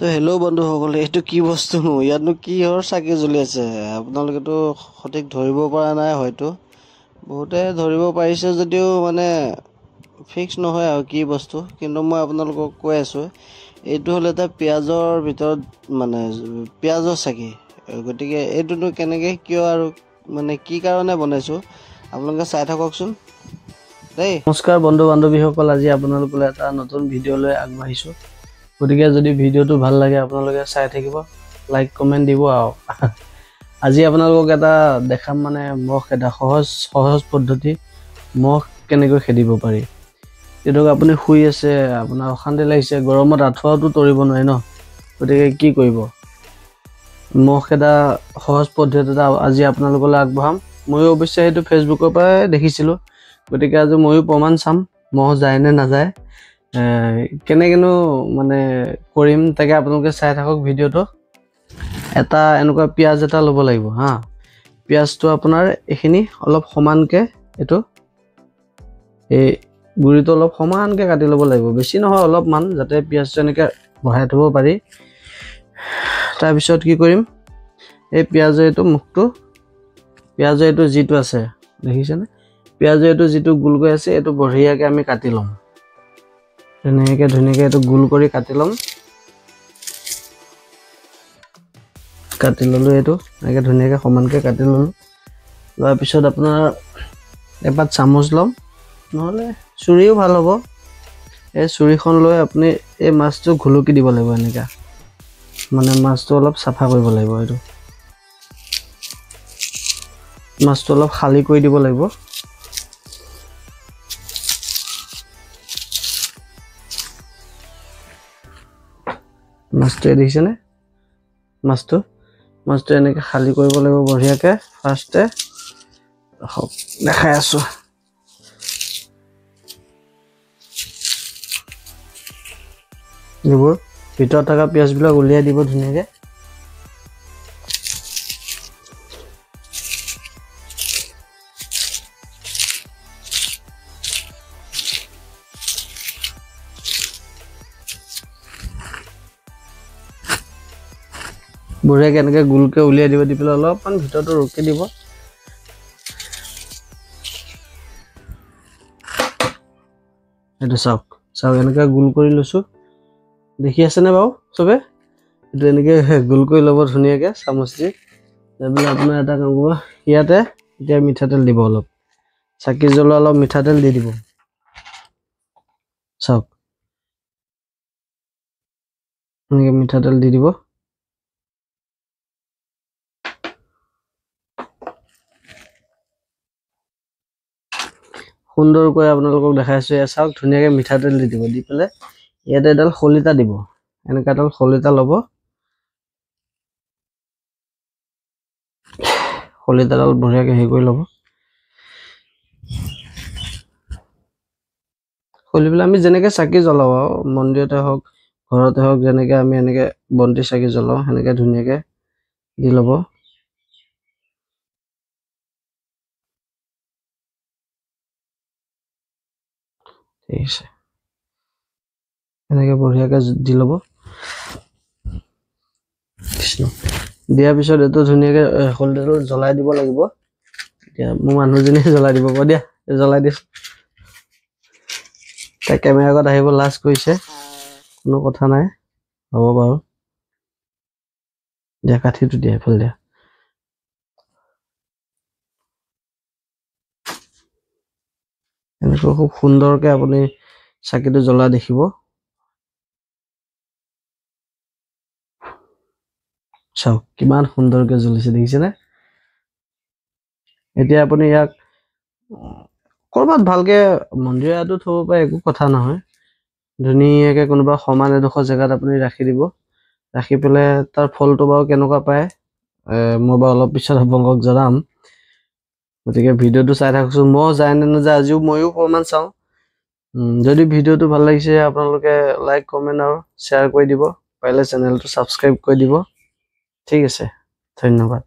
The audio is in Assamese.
তো হেল্ল' বন্ধুসকল, এইটো কি বস্তুনো? ইয়াতনো কিহৰ চাকি জ্বলি আছে? আপোনালোকেতো সঠিক ধৰিব পৰা নাই হয়তো। বহুতে ধৰিব পাৰিছে যদিও মানে ফিক্স নহয় আৰু কি বস্তু। কিন্তু মই আপোনালোকক কৈ আছোঁ, এইটো হ'ল এটা পিঁয়াজৰ ভিতৰত মানে পিঁয়াজৰ চাকি। গতিকে এইটোনো কেনেকৈ, কিয় আৰু মানে কি কাৰণে বনাইছোঁ আপোনালোকে চাই থাককচোন দেই। নমস্কাৰ বন্ধু বান্ধৱীসকল, আজি আপোনালোকলৈ এটা নতুন ভিডিঅ' লৈ আগবাঢ়িছোঁ। গতিকে যদি ভিডিঅ'টো ভাল লাগে আপোনালোকে চাই থাকিব, লাইক কমেণ্ট দিব। আৰু আজি আপোনালোকক এটা দেখাম, মানে মহ খেদা সহজ পদ্ধতি। মহ কেনেকৈ খেদিব পাৰি। যিহেতু আপুনি শুই আছে, আপোনাৰ অশান্তি লাগিছে, গৰমত আঁঠুৱাটো তৰিব নোৱাৰে ন। গতিকে কি কৰিব, মহ খেদা সহজ পদ্ধতি এটা আজি আপোনালোকলৈ আগবঢ়াম। ময়ো অৱশ্যে সেইটো ফেচবুকৰ পৰাই দেখিছিলোঁ। গতিকে আজি ময়ো প্ৰমাণ চাম, মহ যায় নে নাযায়, কেনেকৈনো মানে কৰিম, তাকে আপোনালোকে চাই থাকক ভিডিঅ'টো। এটা এনেকুৱা পিঁয়াজ এটা ল'ব লাগিব হা। পিঁয়াজটো আপোনাৰ এইখিনি অলপ সমানকৈ, এইটো এই গুৰিটো অলপ সমানকৈ কাটি ল'ব লাগিব, বেছি নহয় অলপমান, যাতে পিঁয়াজটো এনেকৈ বহাই থ'ব পাৰি। তাৰপিছত কি কৰিম, এই পিঁয়াজৰ এইটো মুখটো, পিঁয়াজৰ এইটো যিটো আছে দেখিছেনে, পিঁয়াজৰ এইটো যিটো গোলকৈ আছে, এইটো বঢ়িয়াকৈ আমি কাটি ল'ম। ধুনীয়াকৈ এইটো গোল কৰি কাটি ল'ম। কাটি ল'লোঁ, এইটো এনেকৈ ধুনীয়াকৈ সমানকৈ কাটি ল'লোঁ। লোৱাৰ পিছত আপোনাৰ এপাত চামুচ ল'ম, নহ'লে চুৰিও ভাল হ'ব। এই চুৰিখন লৈ আপুনি এই মাছটো ঘুলুকি দিব লাগিব এনেকৈ, মানে মাছটো অলপ চাফা কৰিব লাগিব। এইটো মাছটো অলপ খালী কৰি দিব লাগিব। মাছটো দেখিছেনে, মাছটো এনেকৈ খালী কৰিব লাগিব বঢ়িয়াকৈ। ফাৰ্ষ্টে দেখাই আছোঁ, এইবোৰ ভিতৰত থকা পিঁয়াজবিলাক উলিয়াই দিব ধুনীয়াকৈ। বঢ়িয়াকৈ এনেকৈ গোলকৈ উলিয়াই দিব, দি পেলাই অলপমান ভিতৰটো ৰখি দিব। এইটো চাওক এনেকৈ গোল কৰি লৈছোঁ, দেখি আছেনে বাৰু চবে? এইটো এনেকৈ গোল কৰি ল'ব ধুনীয়াকৈ চামুচ দি। তাৰপিছত আপোনাৰ এটা কাম কৰিব, ইয়াতে এতিয়া মিঠাতেল দিব অলপ, চাকি জ্বলোৱা অলপ মিঠাতেল দি দিব। চাওক এনেকৈ মিঠাতেল দি দিব। সুন্দৰকৈ আপোনালোকক দেখাইছোঁ, এয়া চাওক ধুনীয়াকৈ মিঠাতেল দি দিব। দি পেলাই ইয়াতে এডাল শলিতা দিব, এনেকৈ এডাল শলিতা ল'ব। শলিতাডাল বঢ়িয়াকৈ হেৰি কৰি ল'ব, খুলি পেলাই আমি যেনেকৈ চাকি জ্বলাওঁ আৰু মন্দিৰতে হওক ঘৰতে হওক, যেনেকৈ আমি এনেকৈ বন্তি চাকি জ্বলাওঁ সেনেকৈ ধুনীয়াকৈ দি ল'ব। ঠিক আছে, এনেকৈ বঢ়িয়াকৈ দি ল'ব। দিয়াৰ পিছত এইটো ধুনীয়াকৈ শলিতাটো জ্বলাই দিব লাগিব। এতিয়া মোৰ মানুহজনীয়ে জ্বলাই দিব, দিয়া জ্বলাই দিছোঁ। তাই কেমেৰা আগত আহিব লাজ কৰিছে, কোনো কথা নাই, হ'ব বাৰু। দিয়া কাঠিটো দিয়া, এইফালে দিয়া। এনেকৈ খুব সুন্দৰকৈ আপুনি চাকিটো জ্বলাই দেখিব। চাওক কিমান সুন্দৰকৈ জ্বলিছে, দেখিছেনে? এতিয়া আপুনি ইয়াক ক'ৰবাত ভালকৈ মন্দিৰতো থ'ব পাৰে, একো কথা নহয়। ধুনীয়াকৈ কোনোবা সমান এডোখৰ জেগাত আপুনি ৰাখি দিব। ৰাখি পেলাই তাৰ ফলটো বাৰু কেনেকুৱা পায় মই বাৰু অলপ পিছত আপোনালোকক জনাম। গতিকে ভিডিঅ'টো চাই থাককচোন, মহ যায় নে নাযায় আজিও ময়ো প্ৰমাণ চাওঁ। যদি ভিডিঅ'টো ভাল লাগিছে আপোনালোকে লাইক কমেণ্ট আৰু শ্বেয়াৰ কৰি দিব, পাৰিলে চেনেলটো ছাবস্ক্ৰাইব কৰি দিব। ঠিক আছে, ধন্যবাদ।